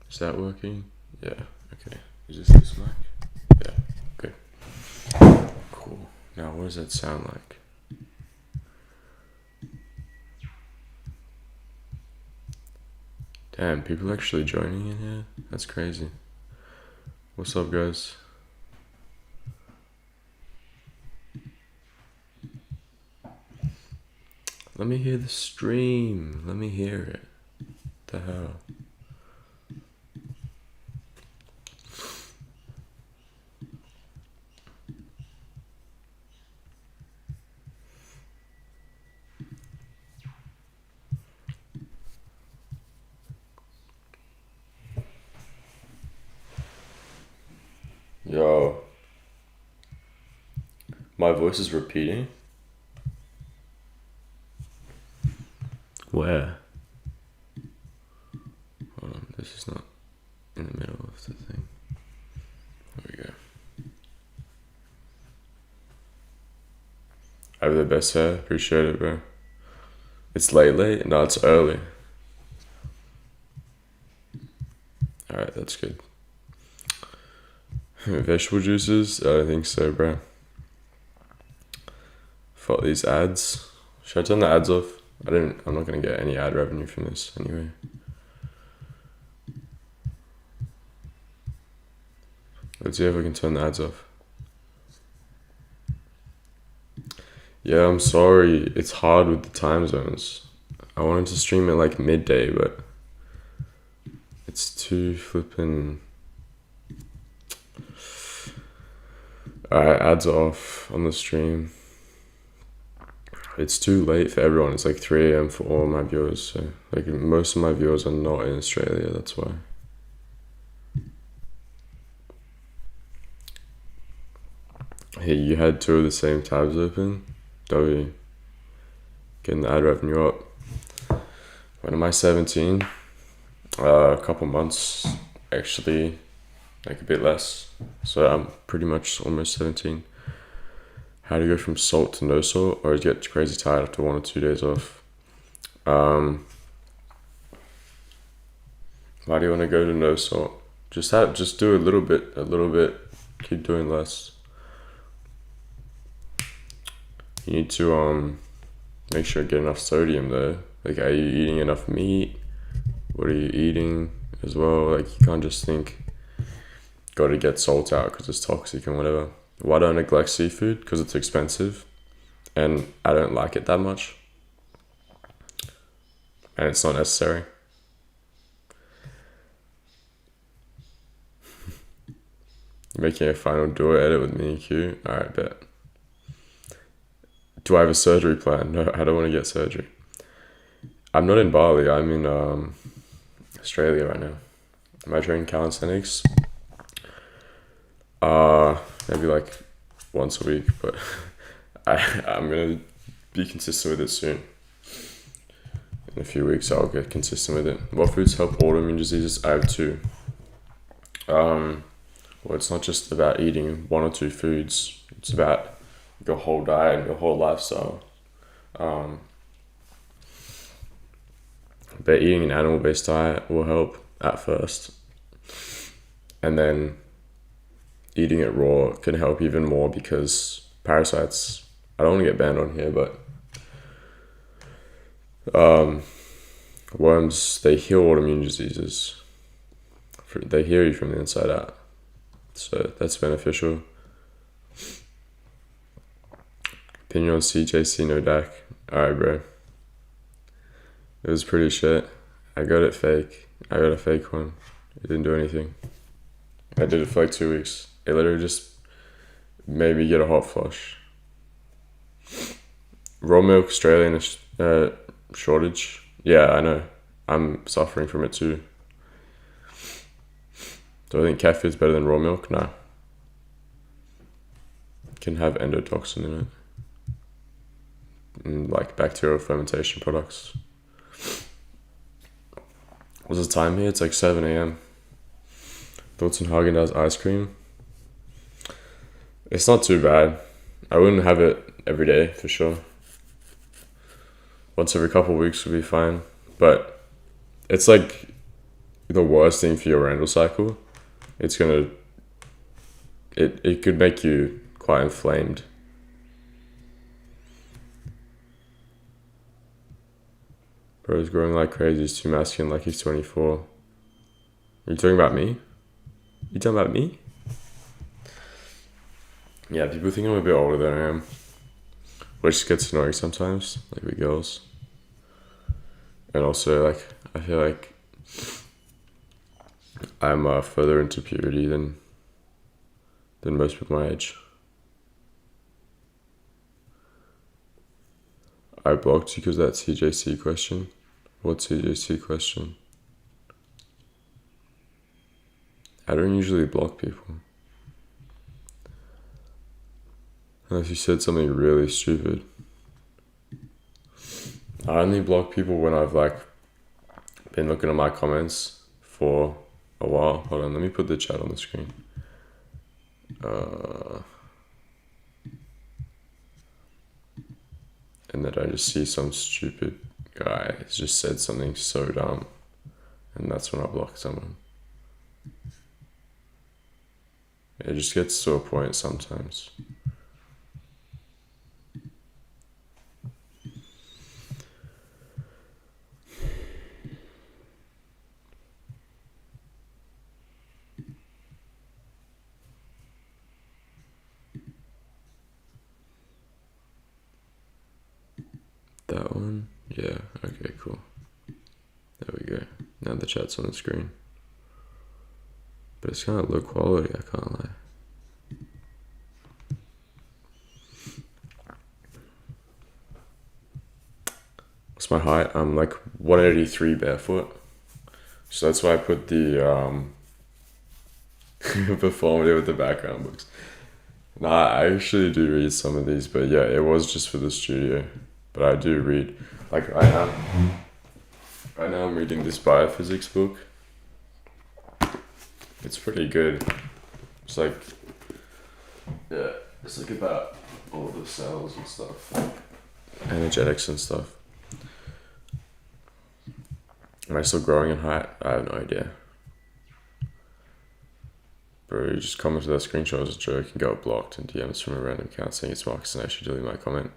Is that working? Yeah, okay. Is this mic? Yeah, good. Cool. Now, what does that sound like? Damn, people actually joining in here? That's crazy. What's up, guys? Let me hear the stream. Let me hear it. The hell? Yo. My voice is repeating? Where? Hold on, this is not in the middle of the thing. There we go. I have the best hair. Appreciate it, bro. It's late? No, it's early. Alright, that's good. Vegetable juices? I don't think so, bro. For these ads. Should I turn the ads off? I'm not gonna get any ad revenue from this anyway. Let's see if we can turn the ads off. Yeah, I'm sorry. It's hard with the time zones. I wanted to stream at like midday, but it's too flippin'. Alright, ads off on the stream. It's too late for everyone. It's like 3 a.m. for all my viewers. So, like, most of my viewers are not in Australia. That's why. Hey, you had 2 of the same tabs open? W. Getting the ad revenue up. When am I 17? A couple months, actually, like a bit less. So I'm pretty much almost 17. How to go from salt to no salt, or get crazy tired after 1 or 2 days off. Why do you want to go to no salt? Just do a little bit, keep doing less. You need to make sure you get enough sodium though. Like, are you eating enough meat? What are you eating as well? Like, you can't just think, gotta get salt out because it's toxic and whatever. Why do I neglect seafood? Because it's expensive and I don't like it that much. And it's not necessary. Making a final duo edit with me and Q? Alright, bet. Do I have a surgery plan? No, I don't want to get surgery. I'm not in Bali, I'm in Australia right now. Am I training calisthenics? Maybe like once a week, but I'm gonna be consistent with it soon. In a few weeks I'll get consistent with it. What foods help autoimmune diseases? I have 2. Well, it's not just about eating 1 or 2 foods, it's about your whole diet and your whole lifestyle. But eating an animal-based diet will help at first, and then eating it raw can help even more because parasites, I don't want to get banned on here, but worms, they heal autoimmune diseases. They heal you from the inside out, so that's beneficial. Opinion on CJC no DAC? Alright, bro. It was pretty shit. I got it fake. I got a fake one. It didn't do anything. I did it for like 2 weeks. It literally just made me get a hot flush. Raw milk Australian shortage. Yeah, I know. I'm suffering from it too. Do I think kefir is better than raw milk? No. It can have endotoxin in it. And like bacterial fermentation products. What's the time here? It's like 7 a.m. Thoughts on Haagen-Dazs ice cream? It's not too bad. I wouldn't have it every day for sure. Once every couple of weeks would be fine. But it's like the worst thing for your renal cycle. It's gonna it could make you quite inflamed. Bro's growing like crazy, he's too masculine like he's 24. Are you talking about me? You talking about me? Yeah, people think I'm a bit older than I am. Which gets annoying sometimes, like with girls. And also, like, I feel like I'm further into puberty than most people my age. I blocked you because of that CJC question. What CJC question? I don't usually block people. Unless you said something really stupid. I only block people when I've like been looking at my comments for a while. Hold on, let me put the chat on the screen. And then I just see some stupid guy just said something so dumb, and that's when I block someone. It just gets to a point sometimes. That one? Yeah, okay, cool. There we go. Now the chat's on the screen. But it's kind of low quality, I can't lie. What's my height? I'm like 183 barefoot. So that's why I put the performative with the background books. Nah, I actually do read some of these, but yeah, it was just for the studio. But I do read, like right now I'm reading this biophysics book. It's pretty good. It's like, yeah, it's like about all the cells and stuff, like energetics and stuff. Am I still growing in height? I have no idea. Bro, you just commented that screenshot as a joke and got blocked and DMs from a random account saying it's Marcus and I should delete my comment.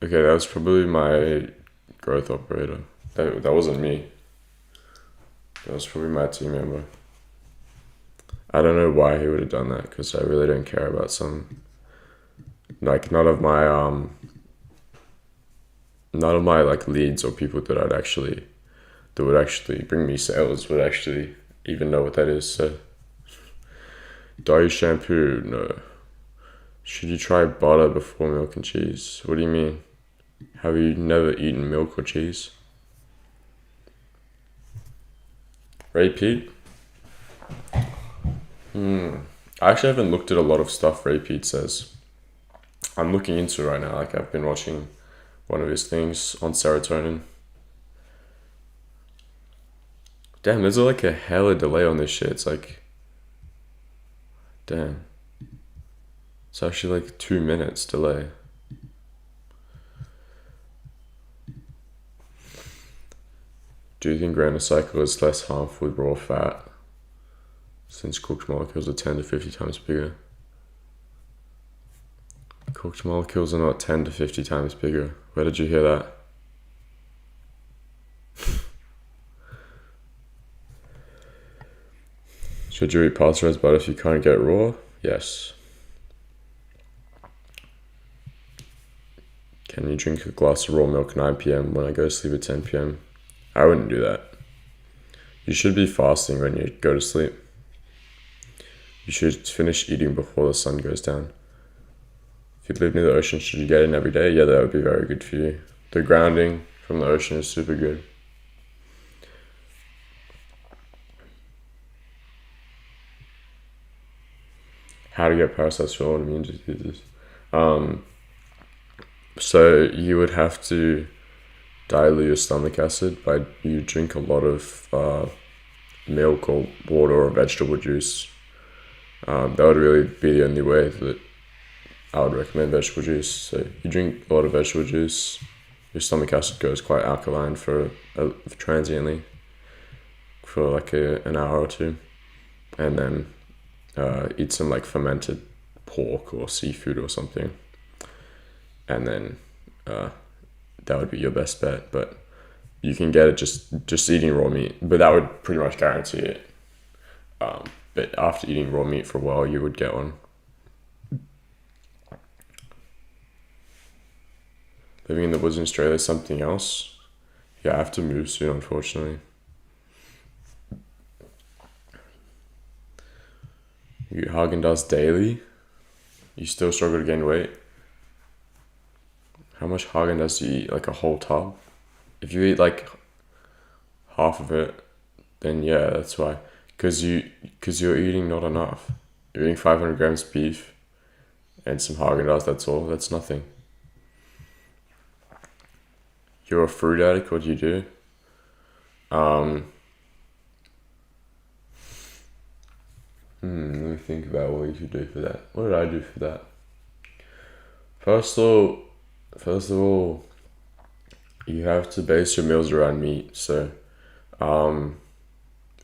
Okay, that was probably my growth operator. That wasn't me. That was probably my team member. I don't know why he would have done that, because I really don't care about some, like, none of my like leads or people that would actually bring me sales would actually even know what that is. So, dye shampoo? No. Should you try butter before milk and cheese? What do you mean? Have you never eaten milk or cheese? Repeat? I actually haven't looked at a lot of stuff Repeat says. I'm looking into it right now. Like, I've been watching one of his things on serotonin. Damn, there's like a hella delay on this shit. It's like, damn. It's actually like 2 minutes delay. Do you think granocycle is less harmful with raw fat, since cooked molecules are 10 to 50 times bigger? Cooked molecules are not 10 to 50 times bigger. Where did you hear that? Should you eat pasteurized butter if you can't get raw? Yes. Can you drink a glass of raw milk at 9 p.m. when I go to sleep at 10 p.m.? I wouldn't do that. You should be fasting when you go to sleep. You should finish eating before the sun goes down. If you live near the ocean, should you get in every day? Yeah, that would be very good for you. The grounding from the ocean is super good. How to get parasites for autoimmune diseases. So you would have to dilute your stomach acid by you drink a lot of milk or water or vegetable juice. That would really be the only way that I would recommend vegetable juice. So you drink a lot of vegetable juice, your stomach acid goes quite alkaline for transiently for like an hour or two, and then eat some like fermented pork or seafood or something, and then that would be your best bet. But you can get it just eating raw meat, but that would pretty much guarantee it. But after eating raw meat for a while, you would get one. Living in the woods in Australia is something else. Yeah, I have to move soon, unfortunately. You eat Haagen-Dazs daily? You still struggle to gain weight? How much Haagen-Dazs do you eat? Like a whole tub? If you eat like half of it, then yeah, that's why. Because you're eating not enough. You're eating 500 grams of beef and some Haagen-Dazs, that's all. That's nothing. You're a fruit addict, what do you do? Let me think about what you should do for that. What did I do for that? First of all, you have to base your meals around meat. So,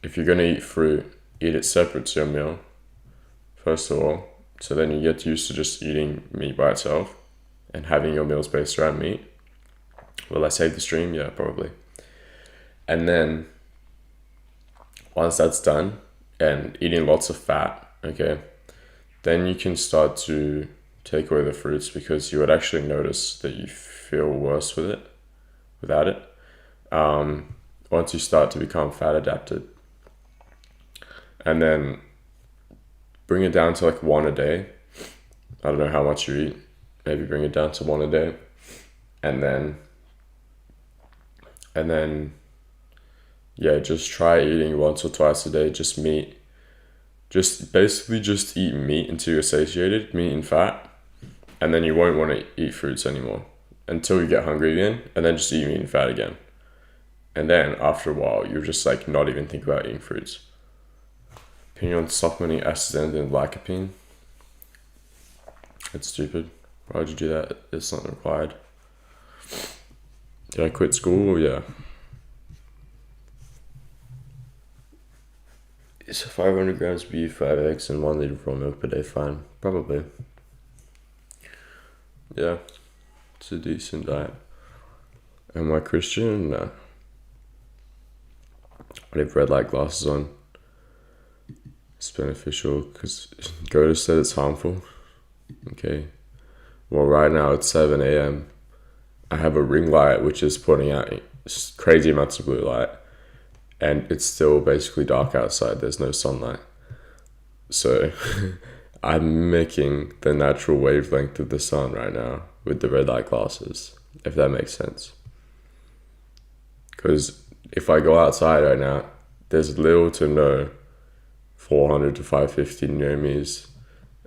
if you're gonna eat fruit, eat it separate to your meal. First of all, so then you get used to just eating meat by itself and having your meals based around meat. Will I save the stream? Yeah, probably. And then once that's done and eating lots of fat, okay, then you can start to take away the fruits, because you would actually notice that you feel worse without it. Once you start to become fat adapted. And then bring it down to like one a day. I don't know how much you eat. Maybe bring it down to one a day. And then, yeah, just try eating once or twice a day, just meat. Just eat meat until you're satiated, meat and fat. And then you won't want to eat fruits anymore until you get hungry again, and then just eat meat and fat again. And then after a while, you'll just like not even think about eating fruits. Opinion on supplementing astaxanthin and lycopene. It's stupid. Why would you do that? It's not required. Did I quit school? Yeah. Is 500 grams of beef, 5 eggs, and 1 liter of raw milk per day fine? Probably. Yeah. It's a decent diet. Am I Christian? No. I have red light glasses on. It's beneficial because Goethe said it's harmful. Okay. Well, right now it's 7 a.m. I have a ring light which is putting out crazy amounts of blue light, and it's still basically dark outside. There's no sunlight. So I'm mimicking the natural wavelength of the sun right now with the red light glasses, if that makes sense. Because if I go outside right now, there's little to no 400 to 550 nanometers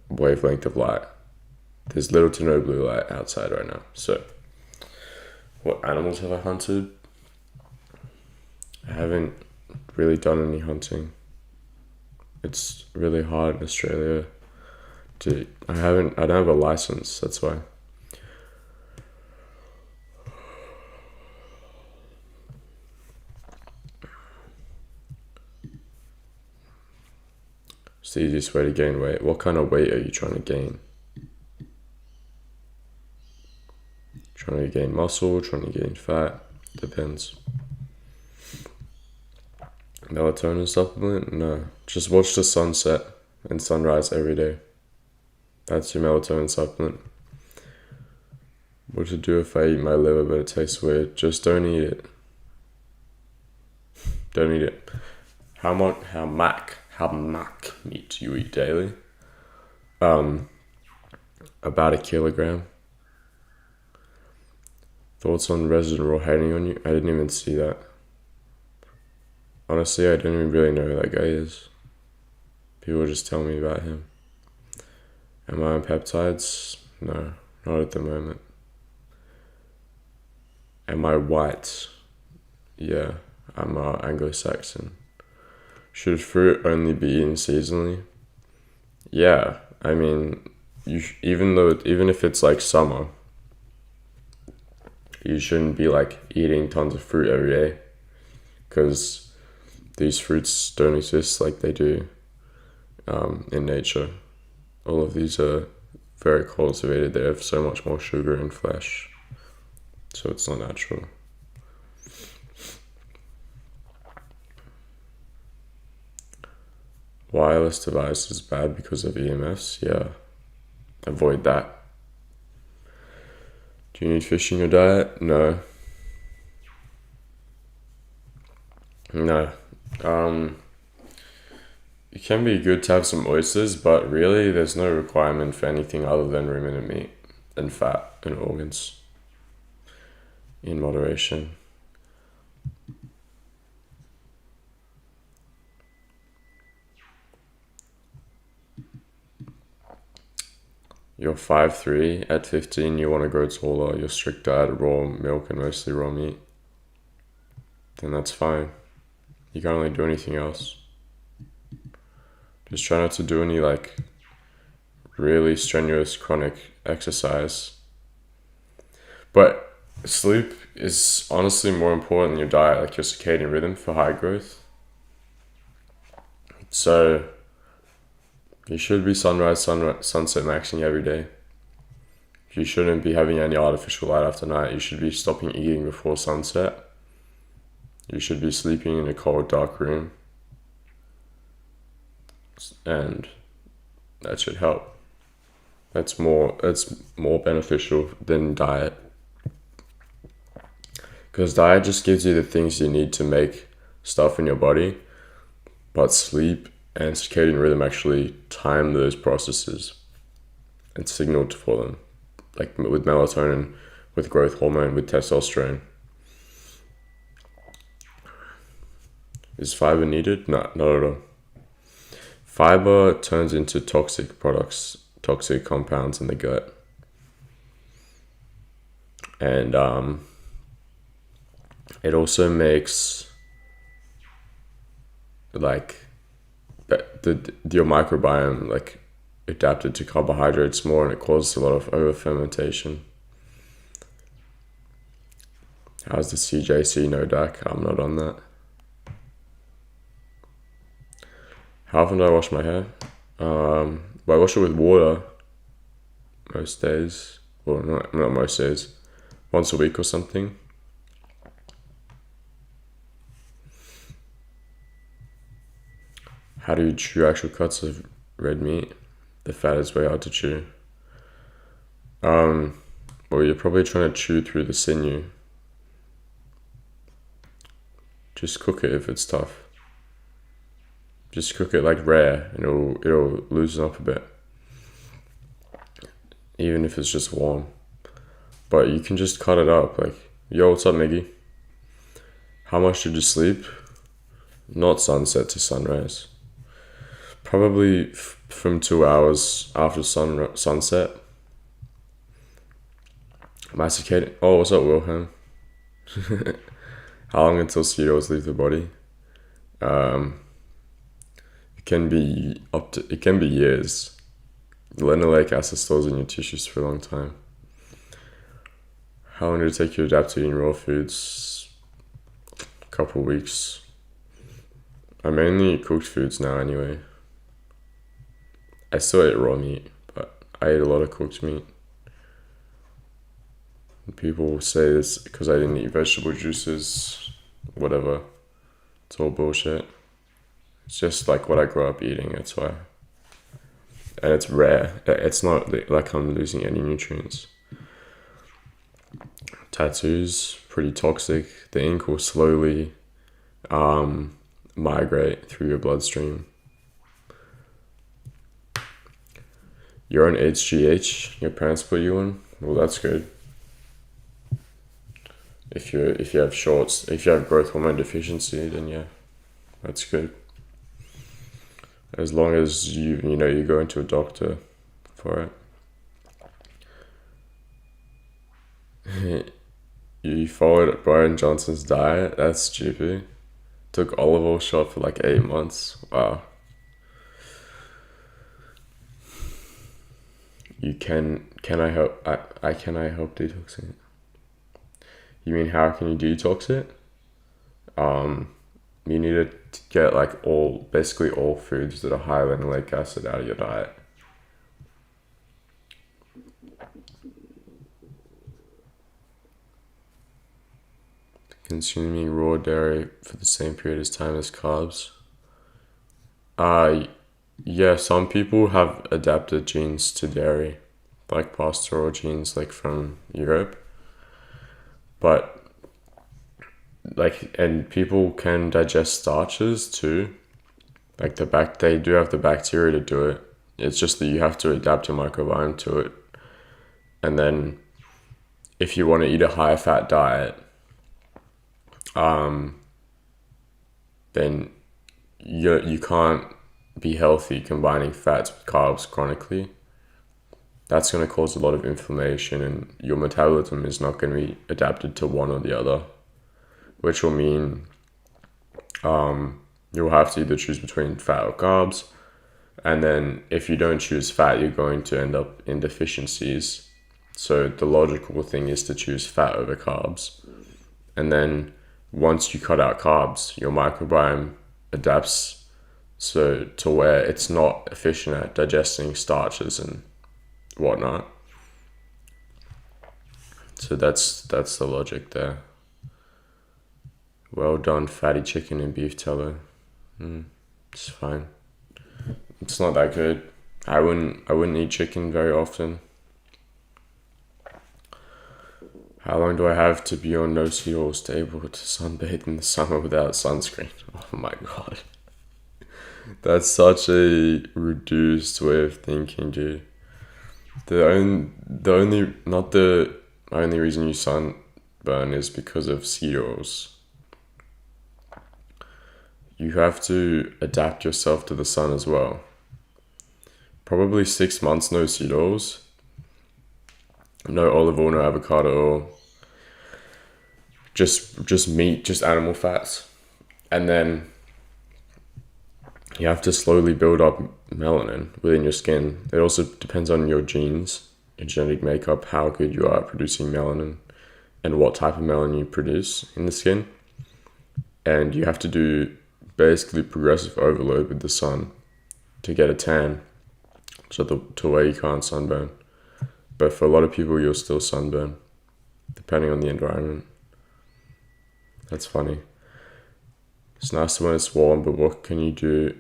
wavelength of light. There's little to no blue light outside right now. So, what animals have I hunted? I haven't really done any hunting. It's really hard in Australia I don't have a license, that's why. It's the easiest way to gain weight. What kind of weight are you trying to gain? Trying to gain muscle, trying to gain fat, depends. Melatonin supplement? No. Just watch the sunset and sunrise every day. That's your melatonin supplement. What to do if I eat my liver but it tastes weird? Just don't eat it. Don't eat it. How much meat do you eat daily? About 1 kilogram. Thoughts on Resident Raw hating on you? I didn't even see that. Honestly, I don't even really know who that guy is. People just tell me about him. Am I on peptides? No, not at the moment. Am I white? Yeah, I'm Anglo-Saxon. Should fruit only be eaten seasonally? Yeah, I mean, even if it's like summer, you shouldn't be like eating tons of fruit every day, because these fruits don't exist like they do in nature. All of these are very cultivated. They have so much more sugar and flesh, so it's not natural. Wireless devices bad because of EMFs? Yeah, avoid that. Do you need fish in your diet? No. It can be good to have some oysters, but really there's no requirement for anything other than ruminant meat and fat and organs, in moderation. You're 5'3", at 15 you want to grow taller, your strict diet, raw milk and mostly raw meat, then that's fine. You can't really do anything else. Just try not to do any like really strenuous chronic exercise. But sleep is honestly more important than your diet, like your circadian rhythm for high growth. So you should be sunset maxing every day. You shouldn't be having any artificial light after night. You should be stopping eating before sunset. You should be sleeping in a cold, dark room. And that should help. That's more beneficial than diet. Because diet just gives you the things you need to make stuff in your body, but sleep and circadian rhythm actually time those processes and signal for them, like with melatonin, with growth hormone, with testosterone. Is fiber needed? No, not at all. Fiber turns into toxic compounds in the gut. And it also makes like your microbiome like adapted to carbohydrates more, and it causes a lot of over fermentation. How's the CJC? No DAC? I'm not on that. How often do I wash my hair? I wash it with water most days. Well, not most days. Once a week or something. How do you chew actual cuts of red meat? The fat is way hard to chew. Well, you're probably trying to chew through the sinew. Just cook it if it's tough. Just cook it like rare, and it'll loosen up a bit. Even if it's just warm. But you can just cut it up. Like, yo, what's up, Miggy? How much did you sleep? Not sunset to sunrise. Probably from 2 hours after sunset. My circadian... Oh, what's up, Wilhelm? How long until mosquitoes leave the body? It can be years. Linoleic acid stores in your tissues for a long time. How long did it take you to adapt to eating raw foods? A couple of weeks. I mainly eat cooked foods now anyway. I still eat raw meat, but I eat a lot of cooked meat. People say this because I didn't eat vegetable juices, whatever. It's all bullshit. It's just like what I grew up eating, that's why. And it's rare. It's not like I'm losing any nutrients. Tattoos, pretty toxic. The ink will slowly migrate through your bloodstream. You're on HGH, your parents put you on? Well, that's good. If you have growth hormone deficiency, then yeah, that's good. As long as you go into a doctor for it. You followed Brian Johnson's diet? That's stupid. Took olive oil shot for like 8 months. Wow. Can I help detoxing? You mean how can you detox it? You need to get like basically all foods that are high in linoleic acid out of your diet. Consuming raw dairy for the same period of time as carbs. Yeah, some people have adapted genes to dairy, like pastoral genes, like from Europe. But and people can digest starches too. Like they do have the bacteria to do it. It's just that you have to adapt your microbiome to it. And then, if you want to eat a high fat diet, then you can't be healthy combining fats with carbs chronically. That's going to cause a lot of inflammation, and your metabolism is not going to be adapted to one or the other, which will mean you'll have to either choose between fat or carbs. And then if you don't choose fat, you're going to end up in deficiencies. So the logical thing is to choose fat over carbs. And then once you cut out carbs, your microbiome adapts so to where it's not efficient at digesting starches and whatnot. So that's the logic there. Well done, fatty chicken and beef tallow. It's fine. It's not that good. I wouldn't eat chicken very often. How long do I have to be on no seed oils to able to sunbathe in the summer without sunscreen? Oh my god. That's such a reduced way of thinking, dude. The only reason you sunburn is because of seed oils. You have to adapt yourself to the sun as well. Probably 6 months no seed oils. No olive oil, no avocado oil. Just meat, just animal fats. And then you have to slowly build up melanin within your skin. It also depends on your genes, your genetic makeup, how good you are at producing melanin, and what type of melanin you produce in the skin. And you have to do basically progressive overload with the sun to get a tan, so to where you can't sunburn. But for a lot of people, you'll still sunburn, depending on the environment. That's funny. It's nice when it's warm, but what can you do?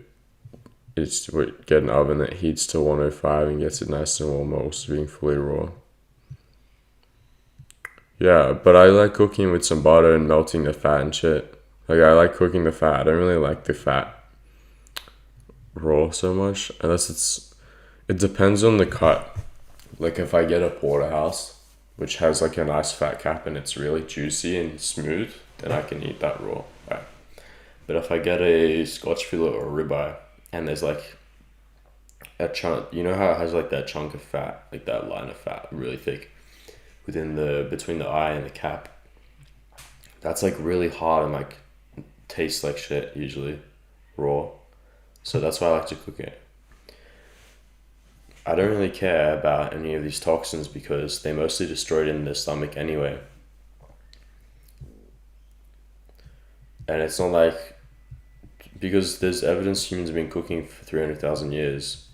It's get an oven that heats to 105 and gets it nice and warm, also being fully raw. Yeah, but I like cooking with some butter and melting the fat and shit. Like, I like cooking the fat. I don't really like the fat raw so much, unless it depends on the cut. Like, if I get a porterhouse, which has like a nice fat cap and it's really juicy and smooth, then I can eat that raw. Right. But if I get a Scotch fillet or a ribeye and there's like a chunk, you know how it has like that chunk of fat, like that line of fat, really thick, between the eye and the cap. That's like really hard and like tastes like shit usually, raw. So that's why I like to cook it. I don't really care about any of these toxins because they mostly destroyed in the stomach anyway. And it's not like, because there's evidence humans have been cooking for 300,000 years.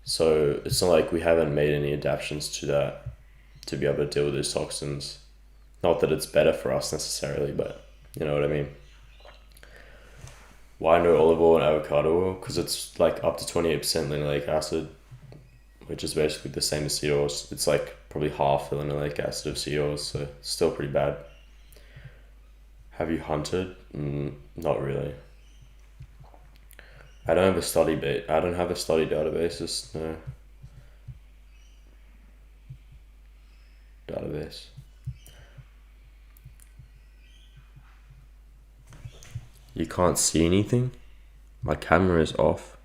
So it's not like we haven't made any adaptations to that to be able to deal with those toxins. Not that it's better for us necessarily, but you know what I mean. Why no olive oil and avocado oil? Because it's like up to 28% linoleic acid, which is basically the same as seed oils. It's like probably half the linoleic acid of seed oils, so it's still pretty bad. Have you hunted? Not really. I don't have a study databases, no. Database. You can't see anything? My camera is off.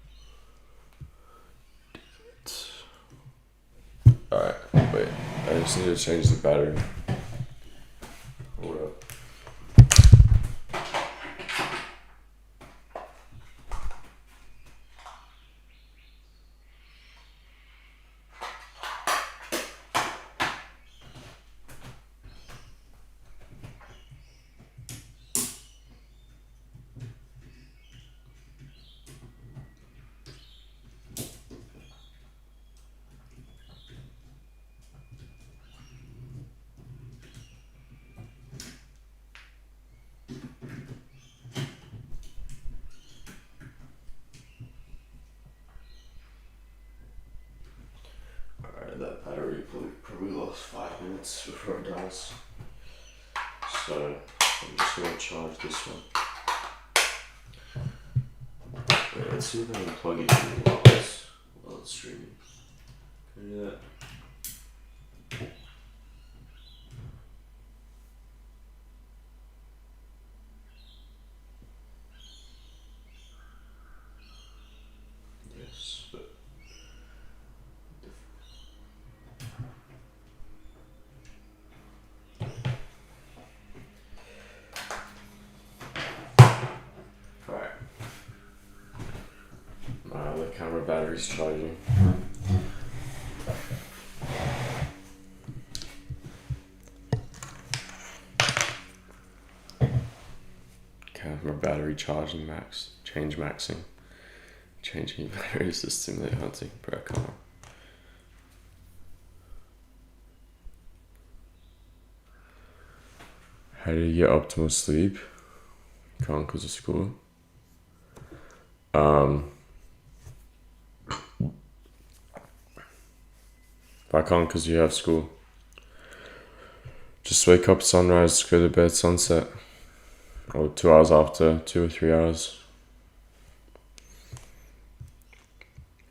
Alright, wait. I just need to change the battery. Hold up. probably lost 5 minutes before it dies. So I'm just gonna charge this one. Wait, let's see if I can plug it in while it's streaming. Can I do that? Yes, but alright. My other camera battery's charging. Camera battery charging max. Change maxing. Changing batteries to stimulate hunting per camera. How do you get optimal sleep? Can't because of school. If I can't because you have school, just wake up sunrise, go to bed sunset, or 2 hours after, 2 or 3 hours.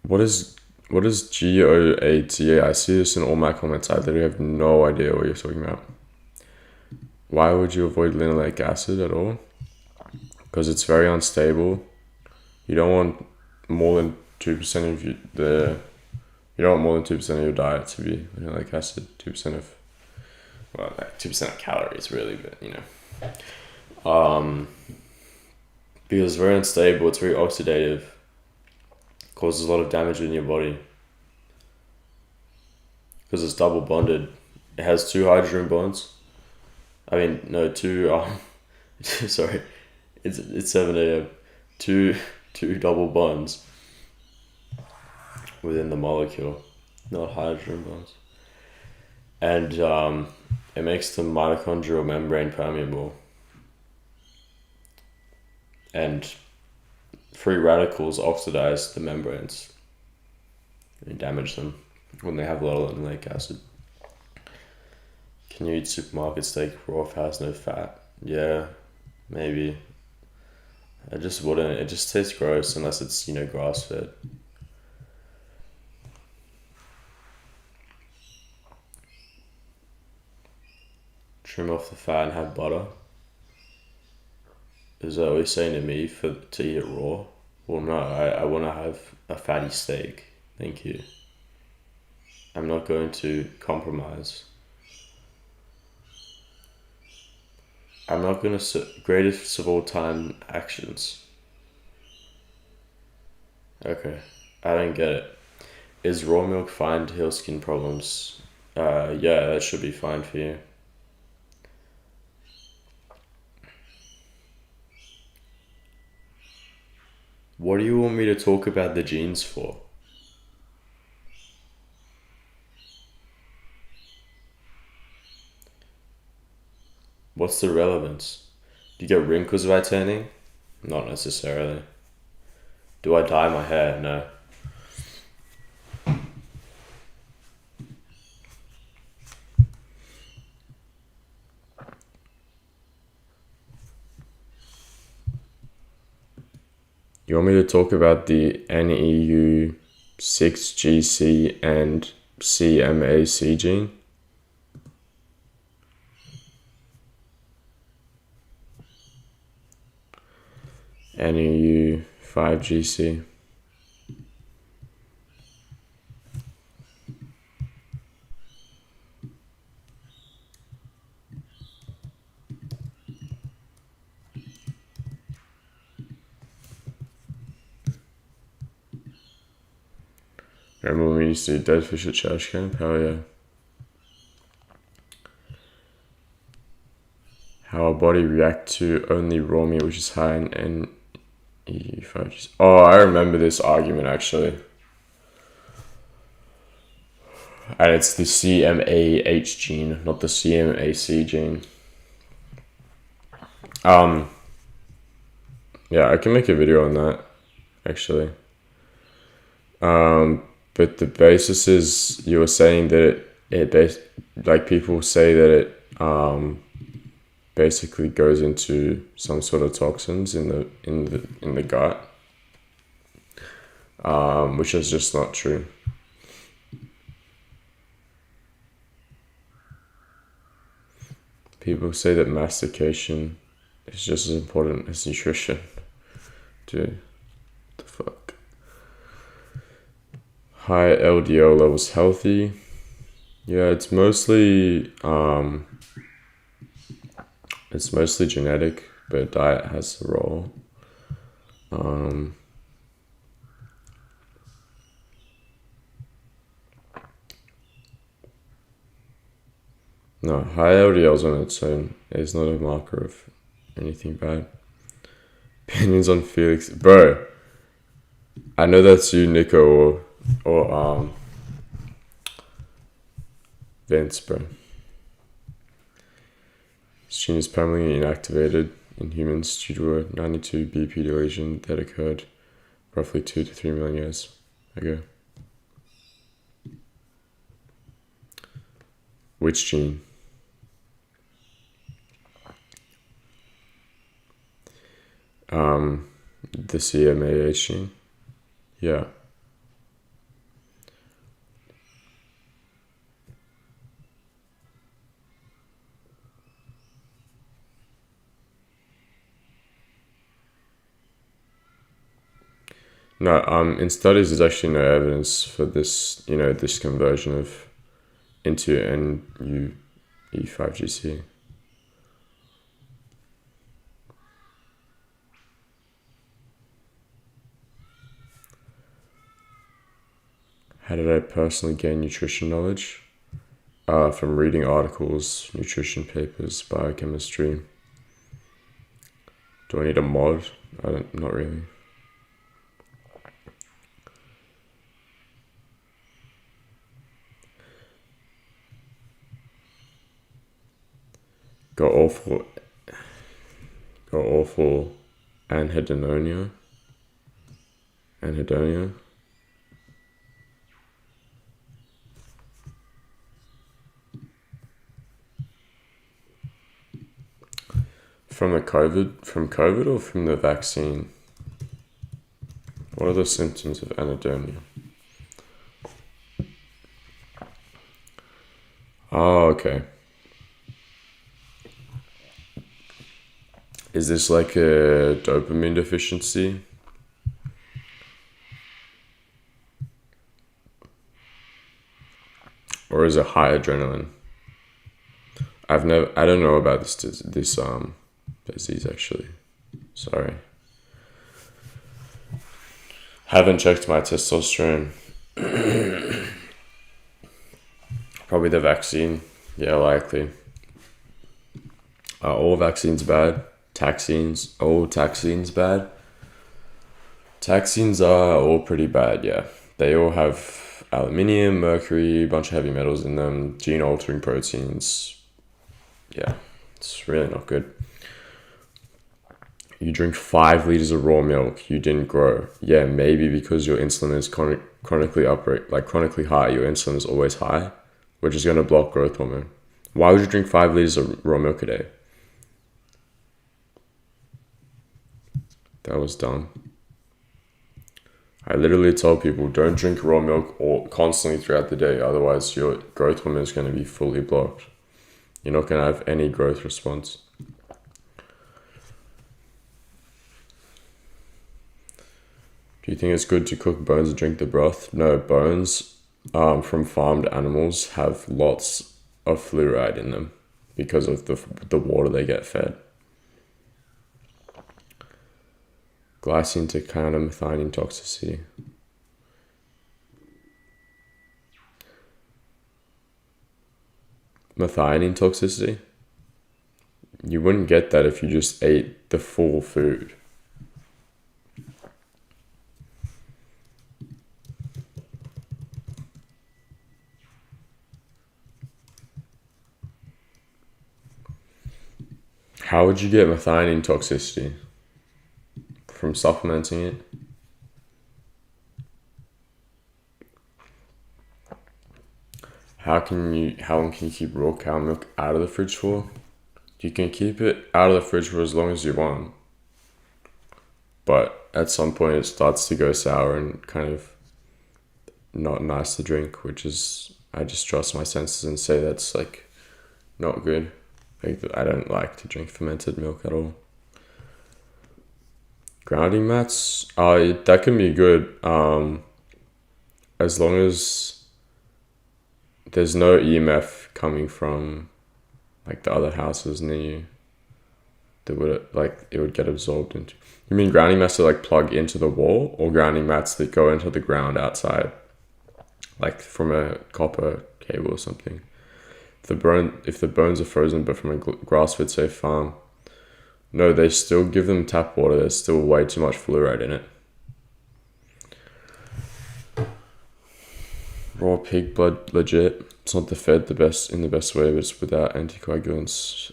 What is GOATA? I see this in all my comments. I literally have no idea what you're talking about. Why would you avoid linoleic acid at all? Because it's very unstable. You don't want more than 2% of you don't want more than 2% of your diet to be linoleic acid. 2% of, well, like 2% of calories really, but because it's very unstable, it's very oxidative, causes a lot of damage in your body. Because it's double bonded. It has 2 hydrogen bonds. I mean, no, 2, sorry, it's 7 a.m. Two double bonds within the molecule, not hydrogen bonds. And it makes the mitochondrial membrane permeable. And free radicals oxidize the membranes and damage them when they have a lot of linoleic acid. Can you eat supermarket steak raw if it has no fat? Yeah, maybe. I just wouldn't. It just tastes gross unless it's, grass fed. Trim off the fat and have butter. Is that what you're saying to me to eat it raw? Well, no, I want to have a fatty steak. Thank you. I'm not going to compromise. I'm not going to... Greatest of all time actions. Okay. I don't get it. Is raw milk fine to heal skin problems? Yeah, that should be fine for you. What do you want me to talk about the genes for? What's the relevance? Do you get wrinkles by tanning? Not necessarily. Do I dye my hair? No. You want me to talk about the NEU 6GC and CMAC gene? NEU 5GC. Remember when we used to do dead fish at church camp? Hell yeah. How our body react to only raw meat, which is high in NEU5GC. Oh, I remember this argument actually. And it's the CMAH gene, not the CMAC gene. Yeah, I can make a video on that, actually. But the basis is you were saying that like people say that it basically goes into some sort of toxins in the gut, which is just not true. People say that mastication is just as important as nutrition. Dude, the fuck. High LDL levels healthy. Yeah, it's mostly genetic, but diet has a role. No, high LDLs on its own is not a marker of anything bad. Opinions on Felix, bro. I know that's you, Nico, or Vince, bro. This gene is permanently inactivated in humans due to a 92 BP deletion that occurred roughly 2 to 3 million years ago. Which gene? The CMAH gene. Yeah. No, in studies, there's actually no evidence for this, this conversion of into NU5GC. How did I personally gain nutrition knowledge? From reading articles, nutrition papers, biochemistry. Do I need a mod? Not really. Got awful anhedonia. From COVID or from the vaccine? What are the symptoms of anhedonia? Oh, okay. Is this like a dopamine deficiency? Or is it high adrenaline? I don't know about this disease actually. Sorry. Haven't checked my testosterone. Probably the vaccine. Yeah, likely. Are all vaccines bad? All taxines bad? Taxines are all pretty bad, yeah. They all have aluminium, mercury, a bunch of heavy metals in them, gene-altering proteins. Yeah, it's really not good. You drink 5 liters of raw milk, you didn't grow. Yeah, maybe because your insulin is chronically high. Your insulin is always high, which is going to block growth hormone. Why would you drink 5 liters of raw milk a day? That was dumb. I literally told people don't drink raw milk constantly throughout the day, otherwise your growth hormone is going to be fully blocked. You're not going to have any growth response. Do you think it's good to cook bones and drink the broth? No, bones from farmed animals have lots of fluoride in them because of the water they get fed. Glycine to counter methionine toxicity. Methionine toxicity? You wouldn't get that if you just ate the full food. How would you get methionine toxicity? From supplementing it? how long can you keep raw cow milk out of the fridge for? You can keep it out of the fridge for as long as you want, but at some point it starts to go sour and kind of not nice to drink, which is, I just trust my senses and say that's like not good. Like, I don't like to drink fermented milk at all. Grounding mats, that can be good, as long as there's no EMF coming from like the other houses near you that would, like, it would get absorbed into. You mean grounding mats that like plug into the wall, or grounding mats that go into the ground outside, like from a copper cable or something? If the bones are frozen but from a grass-fed safe farm, no, they still give them tap water. There's still way too much fluoride in it. Raw pig blood, legit. It's not fed in the best way, but it's without anticoagulants.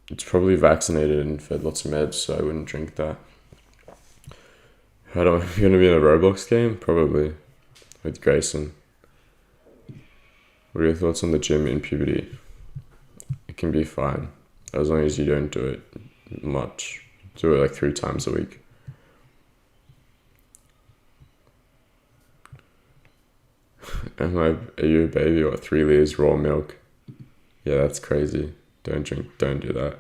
It's probably vaccinated and fed lots of meds, so I wouldn't drink that. How am I going to be in a Roblox game? Probably. With Grayson. What are your thoughts on the gym in puberty? It can be fine, as long as you don't do it much. Do it like 3 times a week. Are you a baby or 3 liters raw milk? Yeah, that's crazy. Don't do that.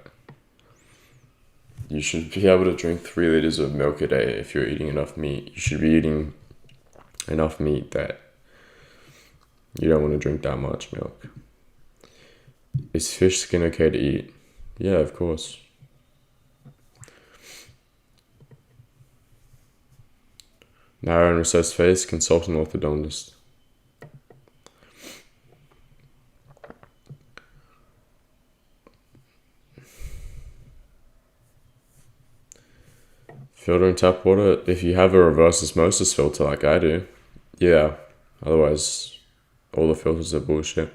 You should be able to drink 3 liters of milk a day if you're eating enough meat. You should be eating enough meat that you don't want to drink that much milk. Is fish skin okay to eat? Yeah, of course. Narrow and recessed face, consult an orthodontist. Filtering tap water, if you have a reverse osmosis filter like I do, yeah. Otherwise, all the filters are bullshit.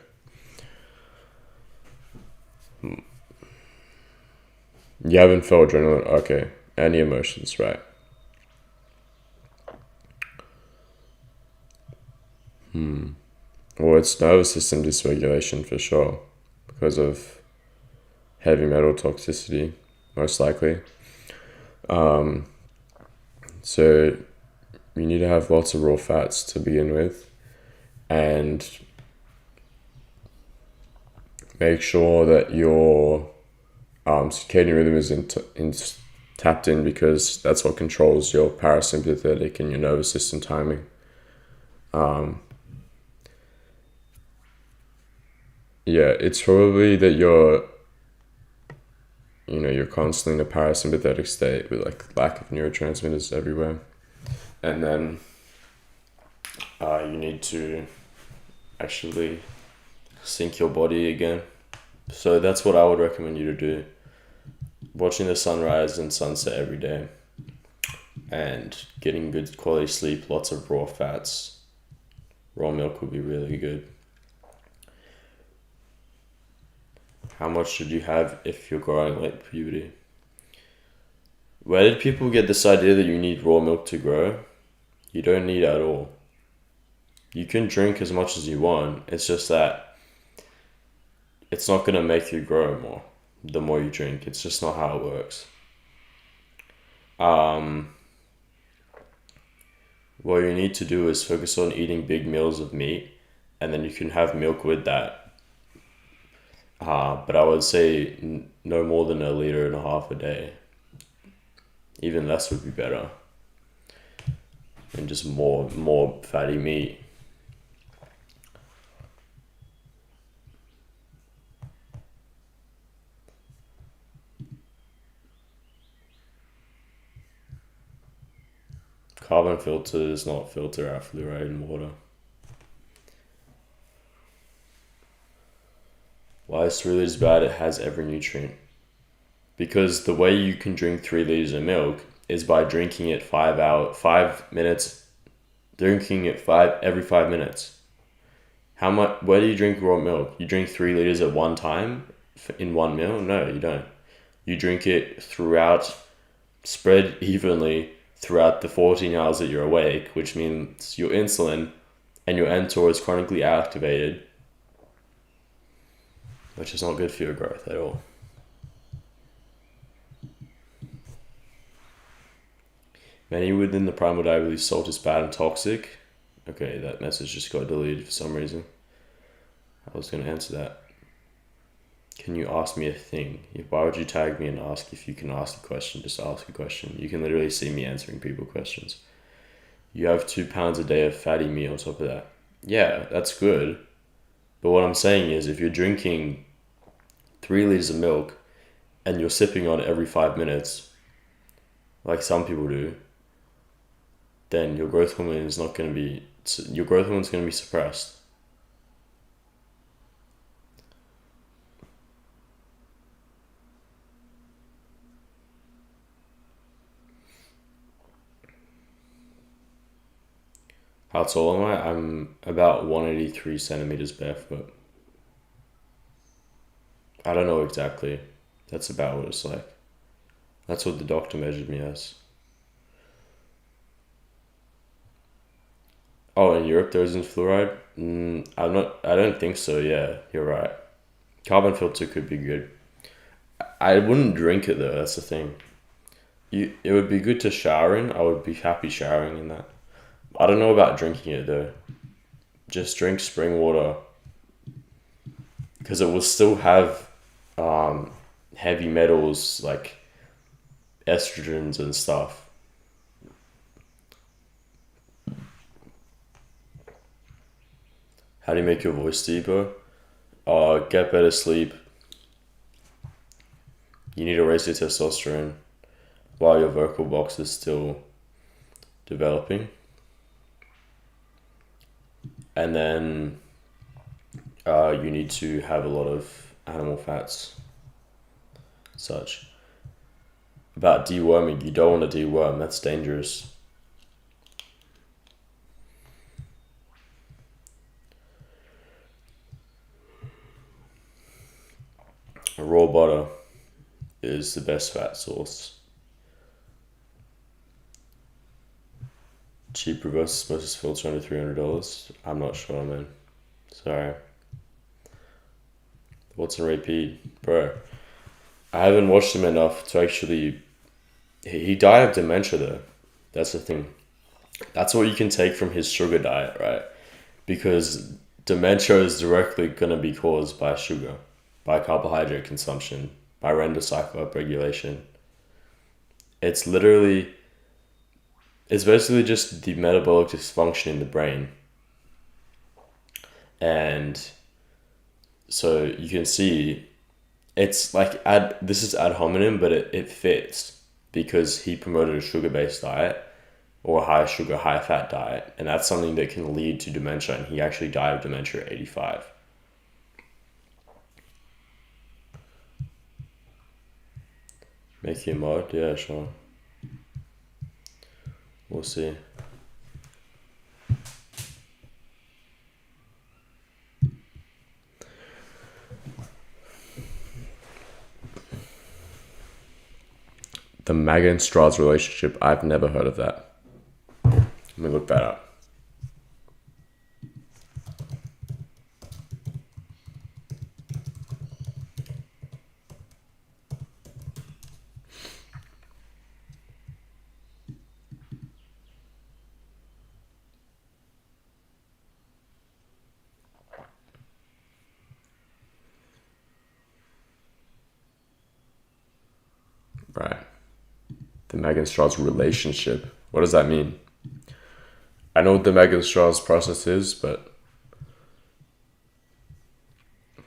You haven't felt adrenaline, okay. Any emotions, right? Well, it's nervous system dysregulation for sure, because of heavy metal toxicity, most likely. So you need to have lots of raw fats to begin with, and make sure that your circadian rhythm is tapped in, because that's what controls your parasympathetic and your nervous system timing. Yeah, it's probably that you're constantly in a parasympathetic state with like lack of neurotransmitters everywhere. And then you need to actually sync your body again. So that's what I would recommend you to do. Watching the sunrise and sunset every day, and getting good quality sleep, lots of raw fats. Raw milk would be really good. How much should you have if you're growing late puberty? Where did people get this idea that you need raw milk to grow? You don't need it at all. You can drink as much as you want. It's just that it's not going to make you grow more the more you drink. It's just not how it works. What you need to do is focus on eating big meals of meat, and then you can have milk with that. But I would say no more than 1.5 liters a day. Even less would be better. And just more fatty meat. Carbon filter does not filter out fluoride in water. Why is 3 liters bad? It has every nutrient. Because the way you can drink 3 liters of milk is by drinking it 5 minutes, drinking it every 5 minutes. How much? Where do you drink raw milk? You drink 3 liters at one time in one meal? No, you don't. You drink it throughout, spread evenly throughout the 14 hours that you're awake, which means your insulin and your mTOR is chronically activated, which is not good for your growth at all. Many within the primal diet believe salt is bad and toxic. Okay, that message just got deleted for some reason. I was going to answer that. Can you ask me a thing? Why would you tag me and ask if you can ask a question? Just ask a question. You can literally see me answering people questions. You have 2 pounds a day of fatty meat on top of that. Yeah, that's good. But what I'm saying is if you're drinking 3 liters of milk and you're sipping on it every 5 minutes, like some people do, then your growth hormone is not going to be, your growth hormone is going to be suppressed. How tall am I? I'm about 183 centimeters barefoot. I don't know exactly. That's about what it's like. That's what the doctor measured me as. Oh, in Europe there isn't fluoride? I don't think so, yeah, you're right. Carbon filter could be good. I wouldn't drink it though, that's the thing. It would be good to shower in. I would be happy showering in that. I don't know about drinking it though. Just drink spring water. Because it will still have heavy metals like estrogens and stuff. How do you make your voice deeper? Get better sleep. You need to raise your testosterone while your vocal box is still developing. And then you need to have a lot of animal fats, such. About deworming, you don't want to deworm, that's dangerous. Raw butter is the best fat source. Cheap reverse osmosis filter under $300. I'm not sure, man. Sorry. What's a repeat? Bro, I haven't watched him enough to actually... He died of dementia though. That's the thing. That's what you can take from his sugar diet, right? Because dementia is directly going to be caused by sugar, by carbohydrate consumption, by render cycle upregulation. It's basically just the metabolic dysfunction in the brain. And so you can see it's like this is ad hominem, but it fits because he promoted a sugar-based diet or a high sugar, high fat diet. And that's something that can lead to dementia. And he actually died of dementia at 85. Make you a mod? Yeah, sure. We'll see. The Magga and Strauss relationship, I've never heard of that. Let me look that up. Right. The Magga and Strauss relationship. What does that mean? I know what the Magga and Strauss process is, but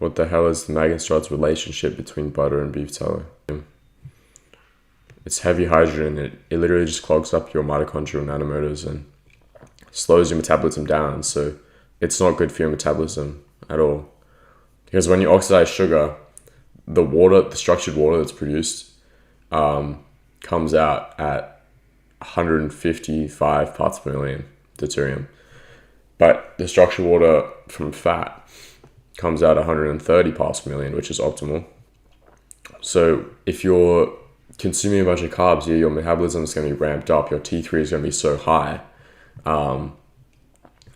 what the hell is the Magga and Strauss relationship between butter and beef tallow? It's heavy hydrogen. It literally just clogs up your mitochondrial nanomotors and slows your metabolism down. So it's not good for your metabolism at all. Because when you oxidize sugar, the structured water that's produced comes out at 155 parts per million deuterium. But the structured water from fat comes out 130 parts per million, which is optimal. So if you're consuming a bunch of carbs, your metabolism is going to be ramped up. Your T3 is going to be so high.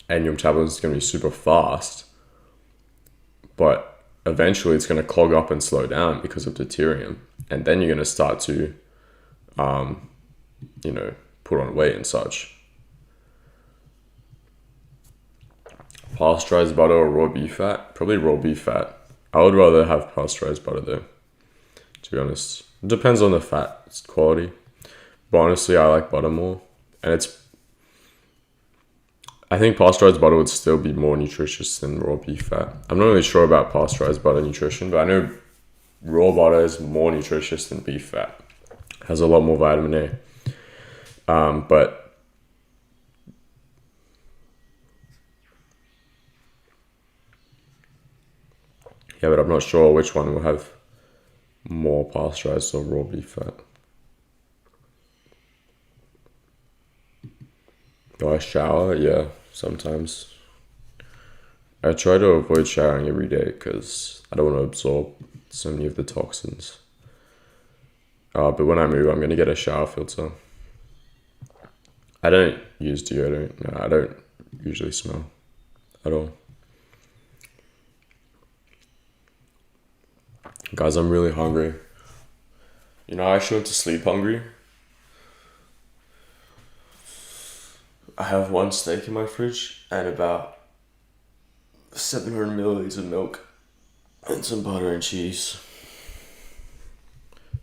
and your metabolism is going to be super fast, but eventually it's going to clog up and slow down because of deuterium, and then you're going to start to put on weight and such. Pasteurized butter or raw beef fat? Probably raw beef fat. I would rather have pasteurized butter though, to be honest. It depends on the fat quality, but honestly I like butter more, and I think pasteurized butter would still be more nutritious than raw beef fat. I'm not really sure about pasteurized butter nutrition, but I know raw butter is more nutritious than beef fat. It has a lot more vitamin A. But I'm not sure which one will have more pasteurized or raw beef fat. Do I shower? Yeah, sometimes. I try to avoid showering every day because I don't want to absorb so many of the toxins. But when I move, I'm going to get a shower filter. I don't use deodorant. No, I don't usually smell at all. Guys, I'm really hungry. I actually went to sleep hungry. I have one steak in my fridge and about 700 milliliters of milk and some butter and cheese.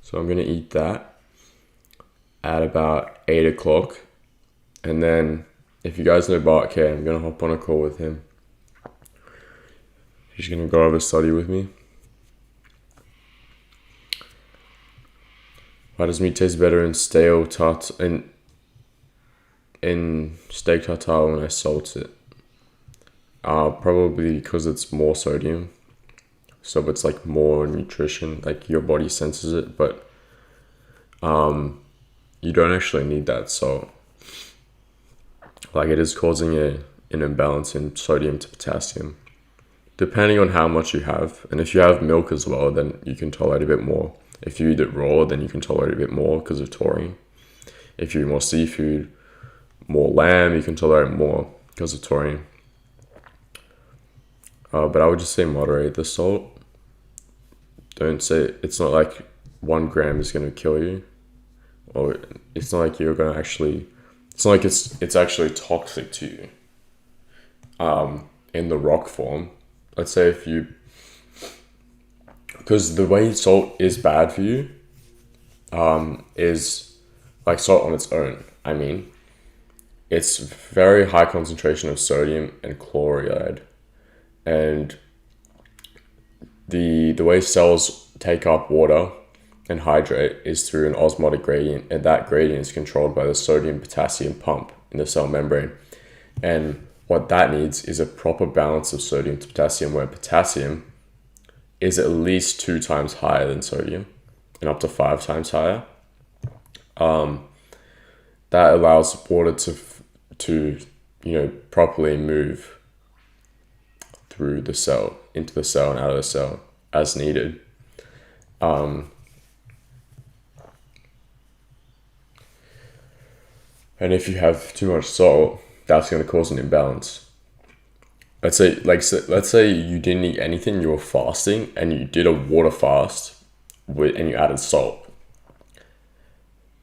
So I'm gonna eat that at about 8 o'clock. And then, if you guys know Bart K, I'm gonna hop on a call with him. He's gonna go over study with me. Why does meat taste better in stale in steak tartare when I salt it? Probably because it's more sodium, so it's like more nutrition, like your body senses it, but you don't actually need that salt. Like, it is causing an imbalance in sodium to potassium, depending on how much you have. And if you have milk as well, then you can tolerate a bit more. If you eat it raw, then you can tolerate a bit more because of taurine. If you eat more seafood, more lamb, you can tolerate more because of taurine. But I would just say moderate the salt. Don't say, it's not like 1 gram is going to kill you. Or it's not like you're going to actually, it's not like it's actually toxic to you in the rock form. Let's say because the way salt is bad for you is like salt on its own. I mean, it's very high concentration of sodium and chloride. And the way cells take up water and hydrate is through an osmotic gradient, and that gradient is controlled by the sodium-potassium pump in the cell membrane. And what that needs is a proper balance of sodium to potassium, where potassium is at least 2 times higher than sodium and up to 5 times higher. That allows water to properly move through the cell, into the cell and out of the cell as needed. And if you have too much salt, that's going to cause an imbalance. Let's say you didn't eat anything, you were fasting, and you did a water fast and you added salt.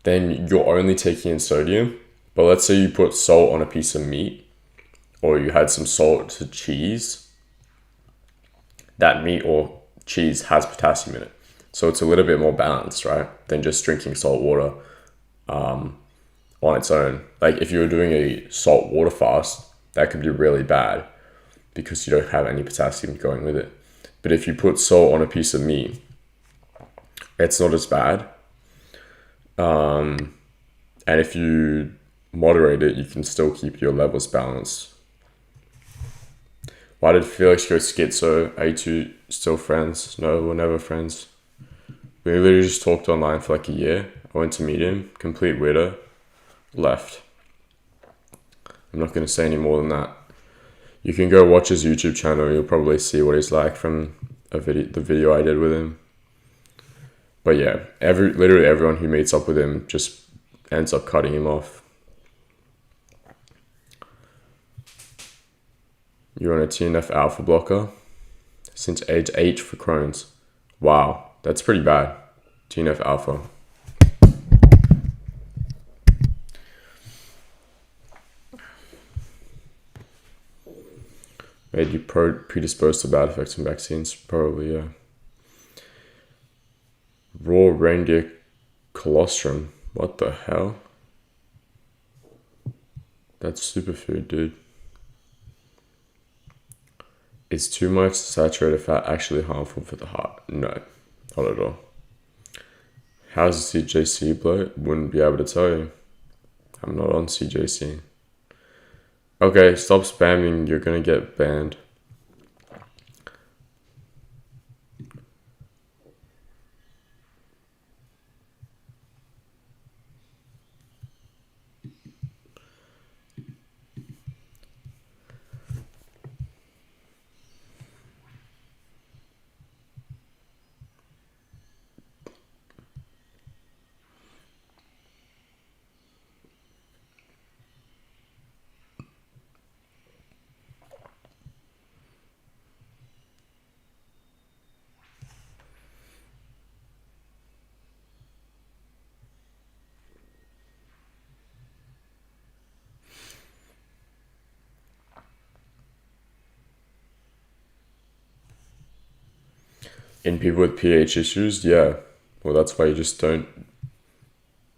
Then you're only taking in sodium. But let's say you put salt on a piece of meat, or you had some salt to cheese. That meat or cheese has potassium in it. So it's a little bit more balanced, right? Than just drinking salt water on its own. Like, if you were doing a salt water fast, that could be really bad because you don't have any potassium going with it. But if you put salt on a piece of meat, it's not as bad. And if you moderate it, you can still keep your levels balanced. Why did Felix go schizo? Are you two still friends? No, we're never friends. We literally just talked online for like a year. I went to meet him, complete weirdo, left. I'm not going to say any more than that. You can go watch his YouTube channel. You'll probably see what he's like from the video I did with him. But yeah, literally everyone who meets up with him just ends up cutting him off. You're on a TNF alpha blocker since age 8 for Crohn's. Wow, that's pretty bad. TNF alpha. Made you predisposed to bad effects from vaccines? Probably, yeah. Raw reindeer colostrum. What the hell? That's superfood, dude. Is too much saturated fat actually harmful for the heart? No, not at all. How's the CJC bloat? Wouldn't be able to tell you. I'm not on CJC. Okay, stop spamming. You're gonna get banned. In people with pH issues, yeah. Well, that's why you just don't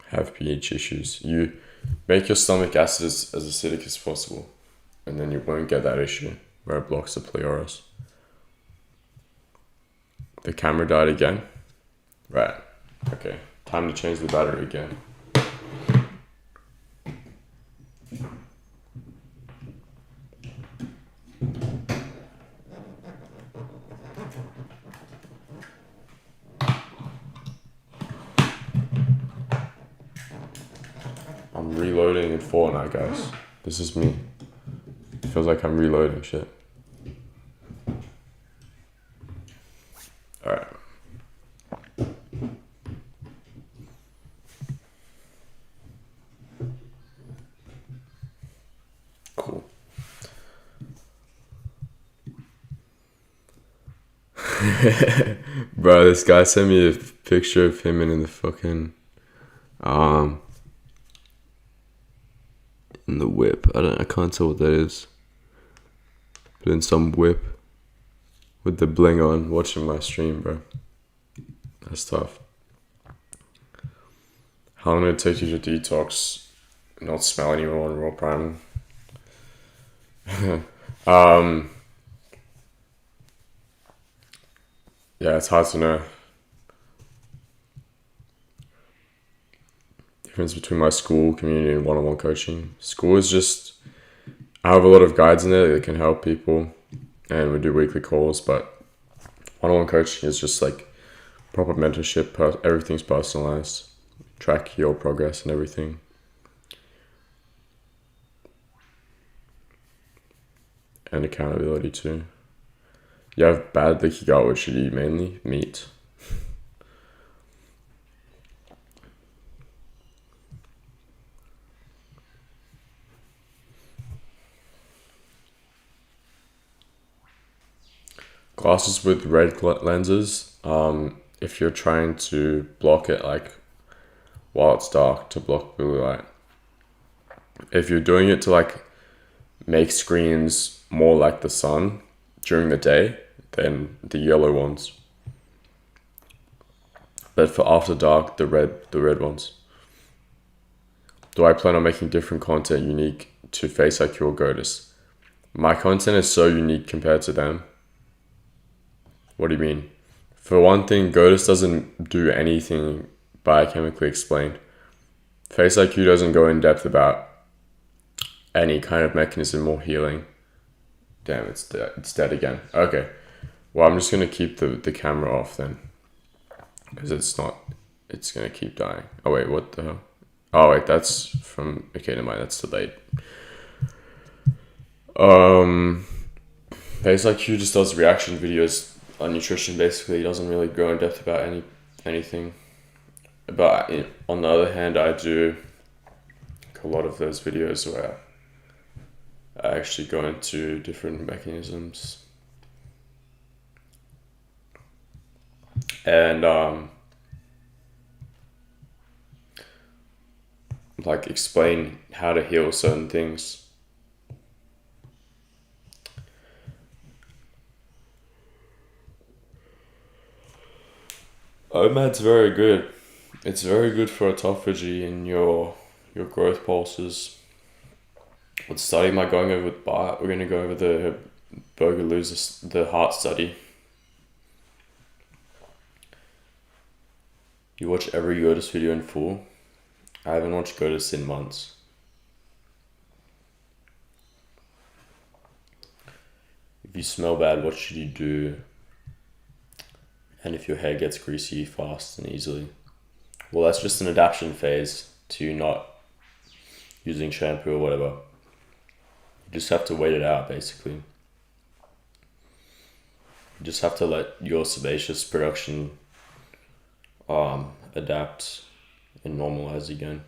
have pH issues. You make your stomach acid as acidic as possible, and then you won't get that issue where it blocks the pleuris. The camera died again? Right. Okay. Time to change the battery again. I'm reloading in Fortnite, guys. This is me. It feels like I'm reloading shit. Alright. Cool. Bro, this guy sent me a picture of him in the fucking in the whip. I can't tell what that is. But in some whip with the bling on, watching my stream, bro. That's tough. How long did it take you to detox, not smell anymore on raw primal? Yeah, it's hard to know. Difference between my school, community, and one-on-one coaching. School is just, I have a lot of guides in there that can help people, and we do weekly calls, but one-on-one coaching is just like proper mentorship. Everything's personalized. Track your progress and everything. And accountability too. You have bad leaky gut, what should you eat mainly? Meat. Glasses with red lenses, if you're trying to block it like while it's dark, to block blue light. If you're doing it to like make screens more like the sun during the day, then the yellow ones. But for after dark, the red ones. Do I plan on making different content unique to Face IQ or Godus? My content is so unique compared to them. What do you mean? For one thing, Godus doesn't do anything biochemically explained. Face IQ doesn't go in depth about any kind of mechanism or healing. Damn, it's dead again. Okay. Well, I'm just going to keep the camera off then. Because it's going to keep dying. Oh, wait, what the hell? Oh, wait, that's from... Okay, never mind, that's delayed. Face IQ just does reaction videos on nutrition, basically. He doesn't really go in depth about anything. But on the other hand, I do a lot of those videos where I actually go into different mechanisms and like explain how to heal certain things. OMAD's very good. It's very good for autophagy and your growth pulses. What study am I going over with Bart? We're going to go over the Berger-Lewis, the heart study. You watch every Yotis video in full. I haven't watched Yotis in months. If you smell bad, what should you do? And if your hair gets greasy fast and easily? Well, that's just an adaptation phase to not using shampoo or whatever. You just have to wait it out, basically. You just have to let your sebaceous production adapt and normalize again.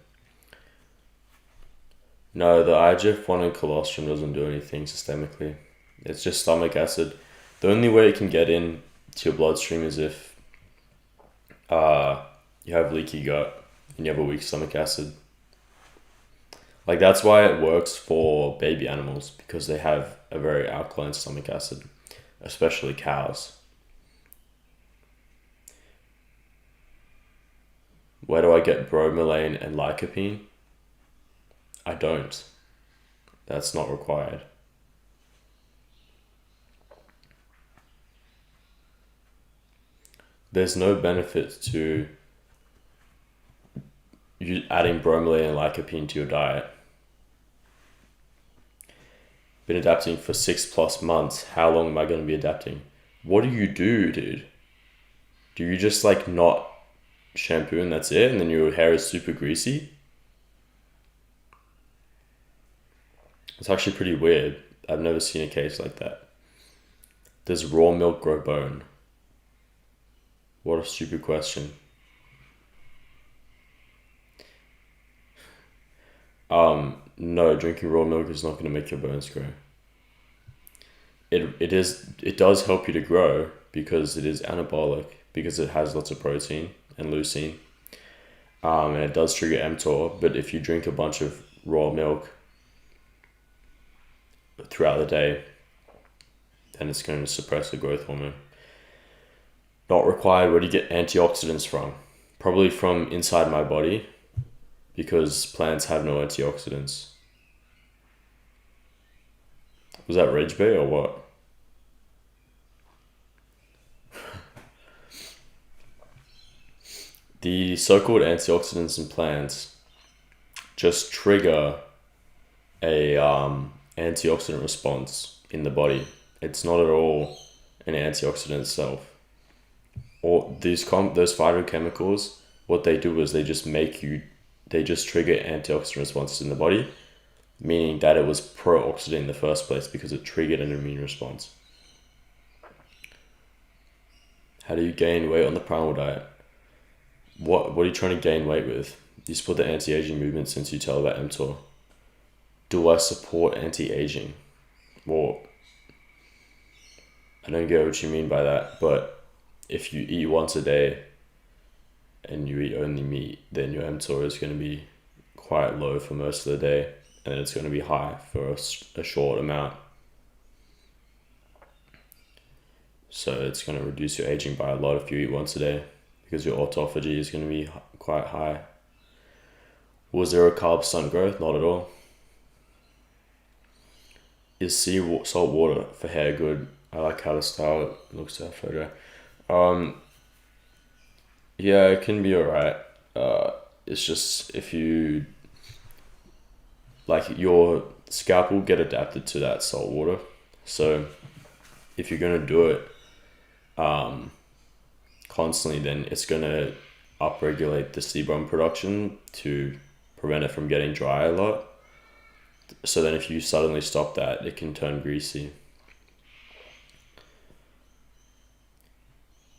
No, the IGF-1 and colostrum doesn't do anything systemically. It's just stomach acid. The only way it can get in to your bloodstream is if you have leaky gut and you have a weak stomach acid. Like, that's why it works for baby animals, because they have a very alkaline stomach acid, especially cows. Where do I get bromelain and lycopene? I don't. That's not required. There's no benefit to you adding bromelain and lycopene to your diet. Been adapting for 6+ months. How long am I going to be adapting? What do you do, dude? Do you just like not shampoo and that's it, and then your hair is super greasy? It's actually pretty weird. I've never seen a case like that. Does raw milk grow bone? What a stupid question. No, drinking raw milk is not going to make your bones grow. It does help you to grow because it is anabolic, because it has lots of protein and leucine. And it does trigger mTOR, but if you drink a bunch of raw milk throughout the day, then it's going to suppress the growth hormone. Not required. Where do you get antioxidants from? Probably from inside my body, because plants have no antioxidants. Was that Reg Bay or what? The so-called antioxidants in plants just trigger a antioxidant response in the body. It's not at all an antioxidant itself. Or those phytochemicals, what they do is they just trigger antioxidant responses in the body, meaning that it was pro-oxidant in the first place because it triggered an immune response. How do you gain weight on the primal diet? What are you trying to gain weight with? You support the anti-aging movement since you tell about mTOR. Do I support anti-aging? Well, I don't get what you mean by that, but if you eat once a day and you eat only meat, then your mTOR is going to be quite low for most of the day, and then it's going to be high for a short amount. So it's going to reduce your aging by a lot if you eat once a day, because your autophagy is going to be quite high. Will zero carb stunt growth? Not at all. Is salt water for hair good? I like how the style it looks at photo. Yeah, it can be alright. It's just if you like, your scalp will get adapted to that salt water. So if you're gonna do it constantly, then it's gonna upregulate the sebum production to prevent it from getting dry a lot. So then if you suddenly stop that, it can turn greasy.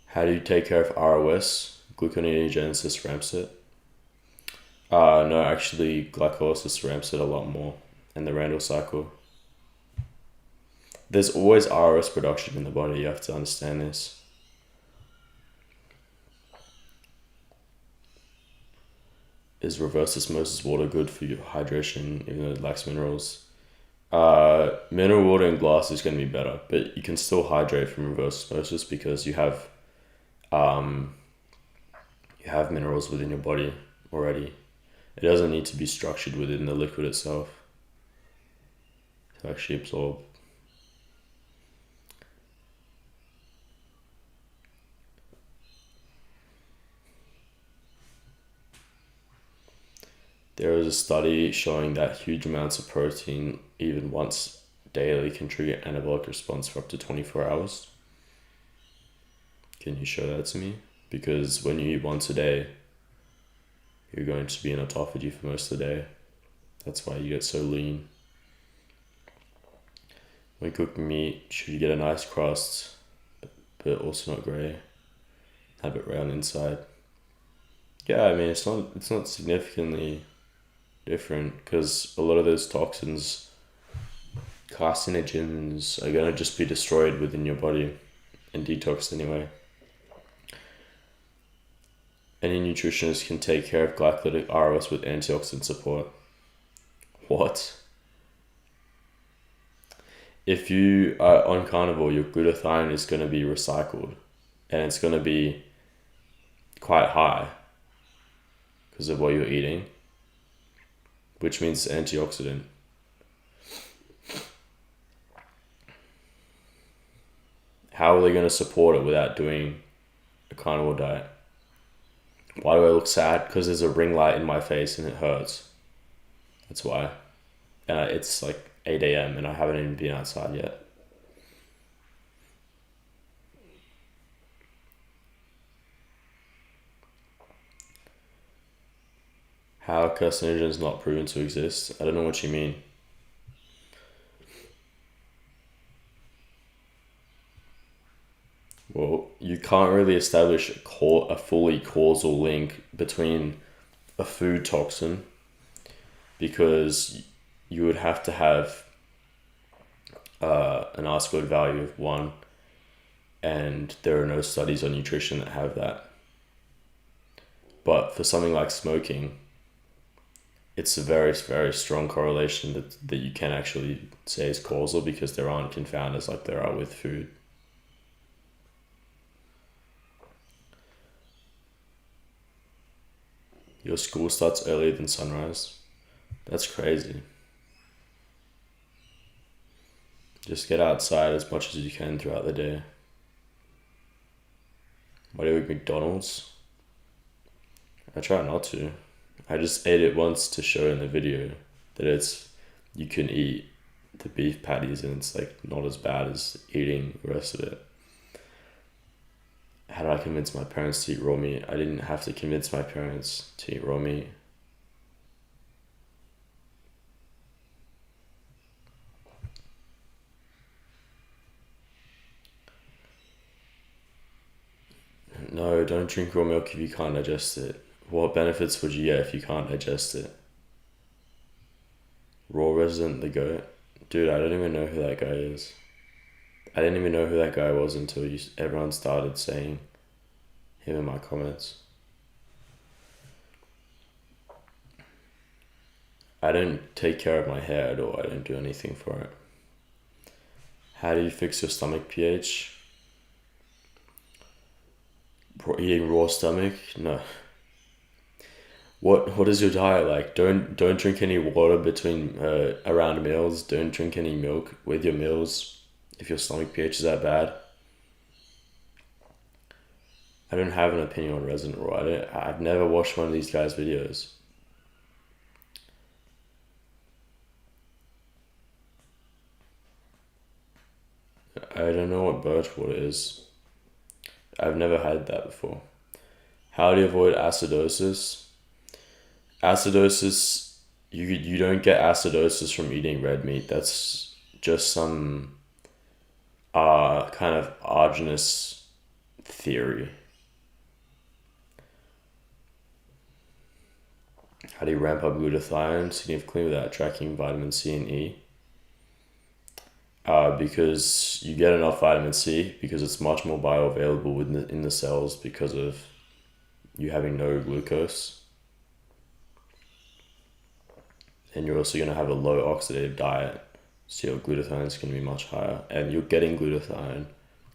How do you take care of ROS? Gluconeogenesis ramps it. No, actually glycolysis ramps it a lot more, and the Randall cycle. there's always ROS production in the body. You have to understand this. Is reverse osmosis water good for your hydration, even though it lacks minerals? Mineral water in glass is going to be better, but you can still hydrate from reverse osmosis because you have minerals within your body already. It doesn't need to be structured within the liquid itself to actually absorb. There is a study showing that huge amounts of protein, even once daily, can trigger anabolic response for up to 24 hours. Can you show that to me? Because when you eat once a day, you're going to be in autophagy for most of the day. That's why you get so lean. When cooking meat, should you get a nice crust, but also not grey? Have it round inside. Yeah, I mean, it's not significantly different because a lot of those toxins, carcinogens, are going to just be destroyed within your body and detoxed anyway. Any nutritionist can take care of glycolytic ROS with antioxidant support. What? If you are on carnivore, your glutathione is going to be recycled and it's going to be quite high because of what you're eating, which means antioxidant. How are they going to support it without doing a carnivore diet? Why do I look sad? Because there's a ring light in my face and it hurts. That's why. And it's like 8 a.m. and I haven't even been outside yet. How are carcinogens not proven to exist? I don't know what you mean. Well, you can't really establish a fully causal link between a food toxin because you would have to have an R-squared value of 1, and there are no studies on nutrition that have that. But for something like smoking, it's a very, very strong correlation that you can actually say is causal because there aren't confounders like there are with food. Your school starts earlier than sunrise. That's crazy. Just get outside as much as you can throughout the day. Why do you eat McDonald's? I try not to. I just ate it once to show in the video that you can eat the beef patties and it's like not as bad as eating the rest of it. How did I convince my parents to eat raw meat? I didn't have to convince my parents to eat raw meat. No, don't drink raw milk if you can't digest it. What benefits would you get if you can't digest it? Raw Resident the goat? Dude, I don't even know who that guy is. I didn't even know who that guy was until everyone started saying him in my comments. I don't take care of my hair at all. I don't do anything for it. How do you fix your stomach pH? Eating raw stomach? No. What is your diet like? Don't drink any water between around meals. Don't drink any milk with your meals if your stomach pH is that bad. I don't have an opinion on Resident Raw. I've never watched one of these guys' videos. I don't know what birch water is. I've never had that before. How do you avoid acidosis? Acidosis, you don't get acidosis from eating red meat. That's just some kind of arduous theory. How do you ramp up glutathione significantly without tracking vitamin C and E? because you get enough vitamin C because it's much more bioavailable in the cells because of you having no glucose. And you're also going to have a low oxidative diet, so your glutathione is going to be much higher. And you're getting glutathione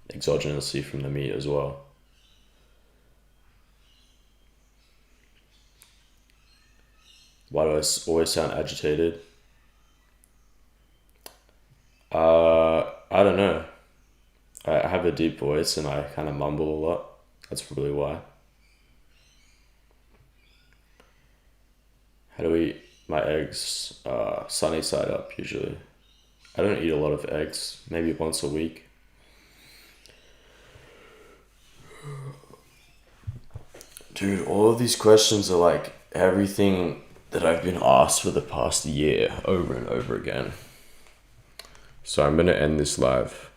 exogenously from the meat as well. Why do I always sound agitated? I don't know. I have a deep voice and I kind of mumble a lot. That's probably why. How do we eat my eggs? Sunny side up usually. I don't eat a lot of eggs, maybe once a week. Dude, all of these questions are like everything that I've been asked for the past year over and over again. So I'm going to end this live